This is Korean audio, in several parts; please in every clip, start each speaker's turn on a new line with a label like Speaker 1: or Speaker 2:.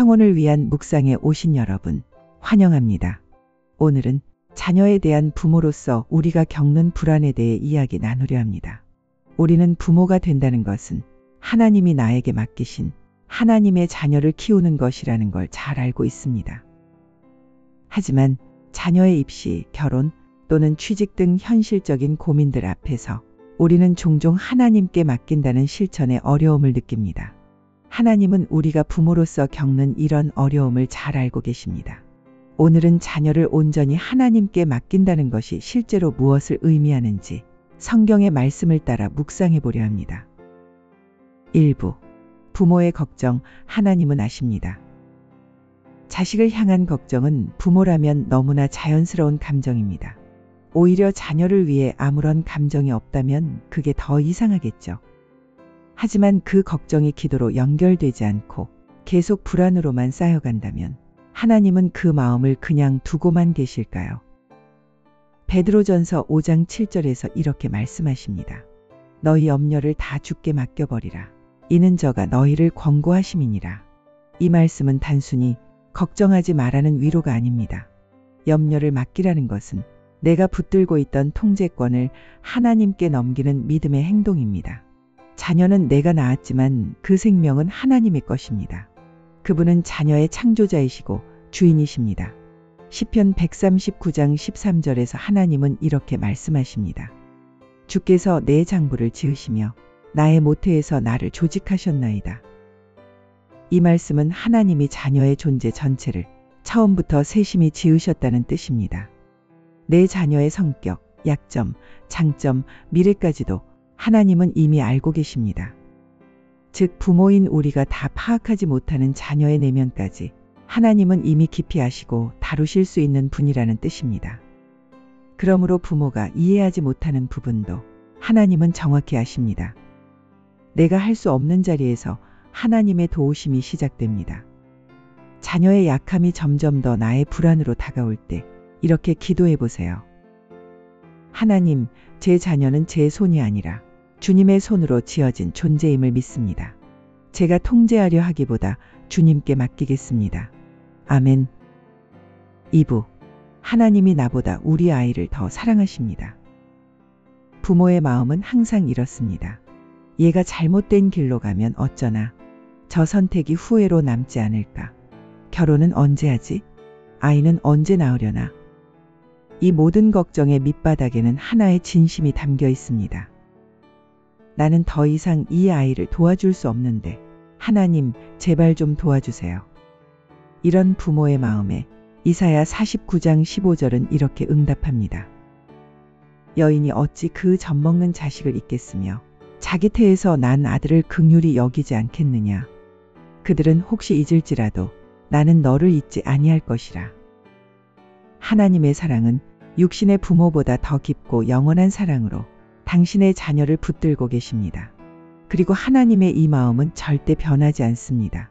Speaker 1: 평온을 위한 묵상에 오신 여러분, 환영합니다. 오늘은 자녀에 대한 부모로서 우리가 겪는 불안에 대해 이야기 나누려 합니다. 우리는 부모가 된다는 것은 하나님이 나에게 맡기신 하나님의 자녀를 키우는 것이라는 걸 잘 알고 있습니다. 하지만 자녀의 입시, 결혼 또는 취직 등 현실적인 고민들 앞에서 우리는 종종 하나님께 맡긴다는 실천에 어려움을 느낍니다. 하나님은 우리가 부모로서 겪는 이런 어려움을 잘 알고 계십니다. 오늘은 자녀를 온전히 하나님께 맡긴다는 것이 실제로 무엇을 의미하는지 성경의 말씀을 따라 묵상해 보려 합니다. 1부. 부모의 걱정, 하나님은 아십니다. 자식을 향한 걱정은 부모라면 너무나 자연스러운 감정입니다. 오히려 자녀를 위해 아무런 감정이 없다면 그게 더 이상하겠죠. 하지만 그 걱정이 기도로 연결되지 않고 계속 불안으로만 쌓여간다면 하나님은 그 마음을 그냥 두고만 계실까요? 베드로전서 5장 7절에서 이렇게 말씀하십니다. 너희 염려를 다 주께 맡겨버리라. 이는 저가 너희를 권고하심이니라. 이 말씀은 단순히 걱정하지 말라는 위로가 아닙니다. 염려를 맡기라는 것은 내가 붙들고 있던 통제권을 하나님께 넘기는 믿음의 행동입니다. 자녀는 내가 낳았지만 그 생명은 하나님의 것입니다. 그분은 자녀의 창조자이시고 주인이십니다. 시편 139장 13절에서 하나님은 이렇게 말씀하십니다. 주께서 내 장부를 지으시며 나의 모태에서 나를 조직하셨나이다. 이 말씀은 하나님이 자녀의 존재 전체를 처음부터 세심히 지으셨다는 뜻입니다. 내 자녀의 성격, 약점, 장점, 미래까지도 하나님은 이미 알고 계십니다. 즉 부모인 우리가 다 파악하지 못하는 자녀의 내면까지 하나님은 이미 깊이 아시고 다루실 수 있는 분이라는 뜻입니다. 그러므로 부모가 이해하지 못하는 부분도 하나님은 정확히 아십니다. 내가 할 수 없는 자리에서 하나님의 도우심이 시작됩니다. 자녀의 약함이 점점 더 나의 불안으로 다가올 때 이렇게 기도해 보세요. 하나님, 제 자녀는 제 손이 아니라 주님의 손으로 지어진 존재임을 믿습니다. 제가 통제하려 하기보다 주님께 맡기겠습니다. 아멘. 2부. 하나님이 나보다 우리 아이를 더 사랑하십니다. 부모의 마음은 항상 이렇습니다. 얘가 잘못된 길로 가면 어쩌나. 저 선택이 후회로 남지 않을까. 결혼은 언제 하지? 아이는 언제 낳으려나. 이 모든 걱정의 밑바닥에는 하나의 진심이 담겨 있습니다. 나는 더 이상 이 아이를 도와줄 수 없는데 하나님 제발 좀 도와주세요. 이런 부모의 마음에 이사야 49장 15절은 이렇게 응답합니다. 여인이 어찌 그 젖먹는 자식을 잊겠으며 자기 태에서 난 아들을 긍휼히 여기지 않겠느냐. 그들은 혹시 잊을지라도 나는 너를 잊지 아니할 것이라. 하나님의 사랑은 육신의 부모보다 더 깊고 영원한 사랑으로 당신의 자녀를 붙들고 계십니다. 그리고 하나님의 이 마음은 절대 변하지 않습니다.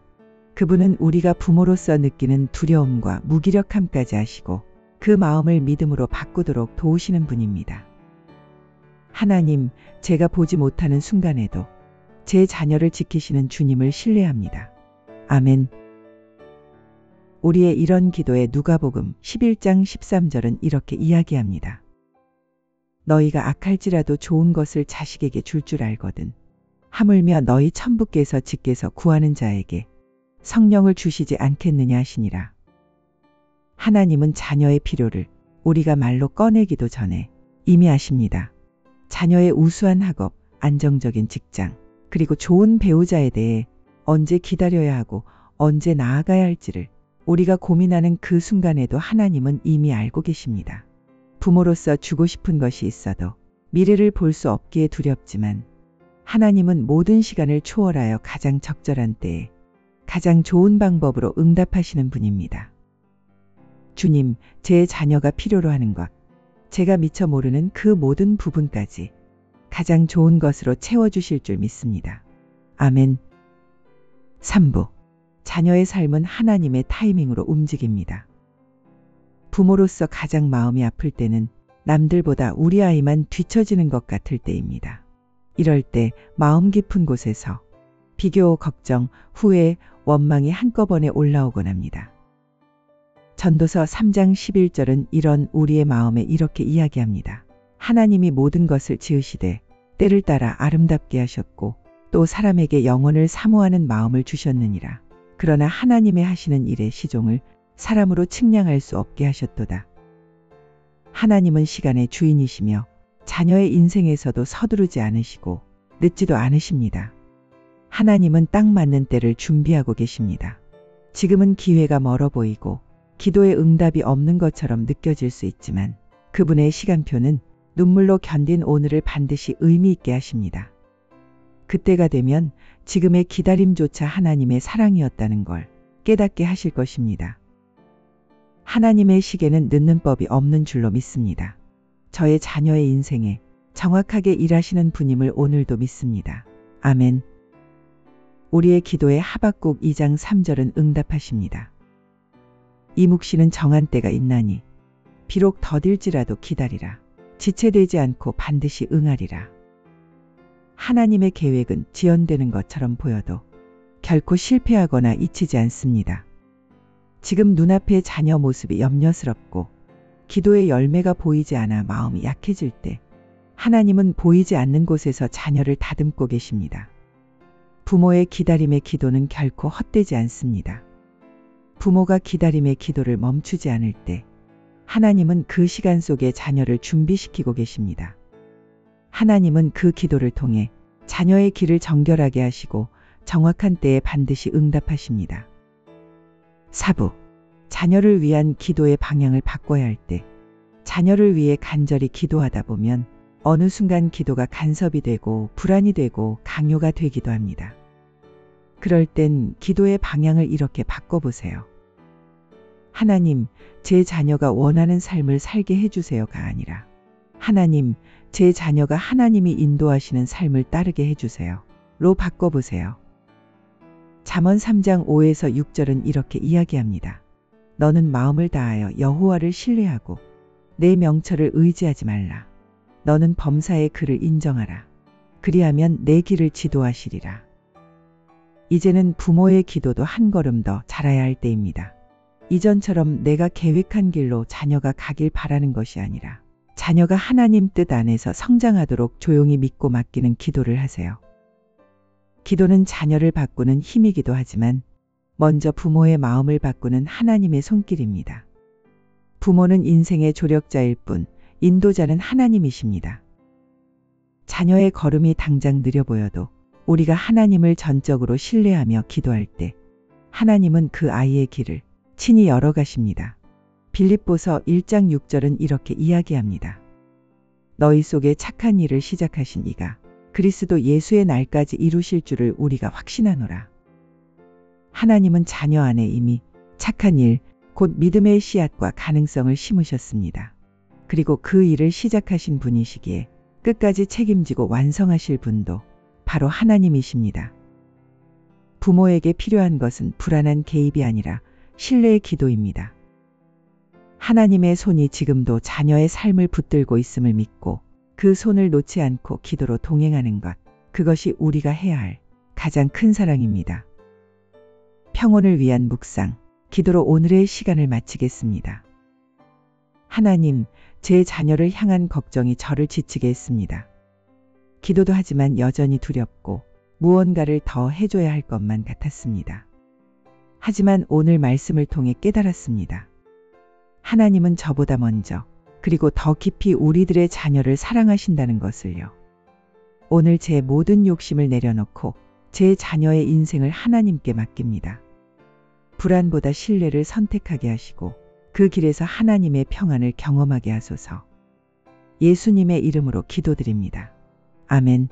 Speaker 1: 그분은 우리가 부모로서 느끼는 두려움과 무기력함까지 아시고 그 마음을 믿음으로 바꾸도록 도우시는 분입니다. 하나님, 제가 보지 못하는 순간에도 제 자녀를 지키시는 주님을 신뢰합니다. 아멘. 우리의 이런 기도에 누가복음 11장 13절은 이렇게 이야기합니다. 너희가 악할지라도 좋은 것을 자식에게 줄 알거든. 하물며 너희 천부께서 직께서 구하는 자에게 성령을 주시지 않겠느냐 하시니라. 하나님은 자녀의 필요를 우리가 말로 꺼내기도 전에 이미 아십니다. 자녀의 우수한 학업, 안정적인 직장, 그리고 좋은 배우자에 대해 언제 기다려야 하고 언제 나아가야 할지를 우리가 고민하는 그 순간에도 하나님은 이미 알고 계십니다. 부모로서 주고 싶은 것이 있어도 미래를 볼 수 없기에 두렵지만 하나님은 모든 시간을 초월하여 가장 적절한 때에 가장 좋은 방법으로 응답하시는 분입니다. 주님, 제 자녀가 필요로 하는 것, 제가 미처 모르는 그 모든 부분까지 가장 좋은 것으로 채워주실 줄 믿습니다. 아멘. 3부. 자녀의 삶은 하나님의 타이밍으로 움직입니다. 부모로서 가장 마음이 아플 때는 남들보다 우리 아이만 뒤처지는 것 같을 때입니다. 이럴 때 마음 깊은 곳에서 비교, 걱정, 후회, 원망이 한꺼번에 올라오곤 합니다. 전도서 3장 11절은 이런 우리의 마음에 이렇게 이야기합니다. 하나님이 모든 것을 지으시되 때를 따라 아름답게 하셨고 또 사람에게 영혼을 사모하는 마음을 주셨느니라. 그러나 하나님의 하시는 일의 시종을 사람으로 측량할 수 없게 하셨도다. 하나님은 시간의 주인이시며 자녀의 인생에서도 서두르지 않으시고 늦지도 않으십니다. 하나님은 딱 맞는 때를 준비하고 계십니다. 지금은 기회가 멀어 보이고 기도의 응답이 없는 것처럼 느껴질 수 있지만 그분의 시간표는 눈물로 견딘 오늘을 반드시 의미 있게 하십니다. 그때가 되면 지금의 기다림조차 하나님의 사랑이었다는 걸 깨닫게 하실 것입니다. 하나님의 시계는 늦는 법이 없는 줄로 믿습니다. 저의 자녀의 인생에 정확하게 일하시는 분임을 오늘도 믿습니다. 아멘. 우리의 기도에 하박국 2장 3절은 응답하십니다. 이묵시는 정한 때가 있나니 비록 더딜지라도 기다리라. 지체되지 않고 반드시 응하리라. 하나님의 계획은 지연되는 것처럼 보여도 결코 실패하거나 잊히지 않습니다. 지금 눈앞의 자녀 모습이 염려스럽고 기도의 열매가 보이지 않아 마음이 약해질 때 하나님은 보이지 않는 곳에서 자녀를 다듬고 계십니다. 부모의 기다림의 기도는 결코 헛되지 않습니다. 부모가 기다림의 기도를 멈추지 않을 때 하나님은 그 시간 속에 자녀를 준비시키고 계십니다. 하나님은 그 기도를 통해 자녀의 길을 정결하게 하시고 정확한 때에 반드시 응답하십니다. 사부, 자녀를 위한 기도의 방향을 바꿔야 할 때 자녀를 위해 간절히 기도하다 보면 어느 순간 기도가 간섭이 되고 불안이 되고 강요가 되기도 합니다. 그럴 땐 기도의 방향을 이렇게 바꿔보세요. 하나님, 제 자녀가 원하는 삶을 살게 해주세요가 아니라 하나님, 제 자녀가 하나님이 인도하시는 삶을 따르게 해주세요. 로 바꿔보세요. 잠언 3장 5에서 6절은 이렇게 이야기합니다. 너는 마음을 다하여 여호와를 신뢰하고 내 명철을 의지하지 말라. 너는 범사의 그를 인정하라. 그리하면 내 길을 지도하시리라. 이제는 부모의 기도도 한 걸음 더 잘해야 할 때입니다. 이전처럼 내가 계획한 길로 자녀가 가길 바라는 것이 아니라 자녀가 하나님 뜻 안에서 성장하도록 조용히 믿고 맡기는 기도를 하세요. 기도는 자녀를 바꾸는 힘이기도 하지만 먼저 부모의 마음을 바꾸는 하나님의 손길입니다. 부모는 인생의 조력자일 뿐 인도자는 하나님이십니다. 자녀의 걸음이 당장 느려 보여도 우리가 하나님을 전적으로 신뢰하며 기도할 때 하나님은 그 아이의 길을 친히 열어가십니다. 빌립보서 1장 6절은 이렇게 이야기합니다. 너희 속에 착한 일을 시작하신 이가 그리스도 예수의 날까지 이루실 줄을 우리가 확신하노라. 하나님은 자녀 안에 이미 착한 일, 곧 믿음의 씨앗과 가능성을 심으셨습니다. 그리고 그 일을 시작하신 분이시기에 끝까지 책임지고 완성하실 분도 바로 하나님이십니다. 부모에게 필요한 것은 불안한 개입이 아니라 신뢰의 기도입니다. 하나님의 손이 지금도 자녀의 삶을 붙들고 있음을 믿고 그 손을 놓지 않고 기도로 동행하는 것, 그것이 우리가 해야 할 가장 큰 사랑입니다. 평온을 위한 묵상, 기도로 오늘의 시간을 마치겠습니다. 하나님, 제 자녀를 향한 걱정이 저를 지치게 했습니다. 기도도 하지만 여전히 두렵고 무언가를 더 해줘야 할 것만 같았습니다. 하지만 오늘 말씀을 통해 깨달았습니다. 하나님은 저보다 먼저 그리고 더 깊이 우리들의 자녀를 사랑하신다는 것을요. 오늘 제 모든 욕심을 내려놓고 제 자녀의 인생을 하나님께 맡깁니다. 불안보다 신뢰를 선택하게 하시고 그 길에서 하나님의 평안을 경험하게 하소서. 예수님의 이름으로 기도드립니다. 아멘.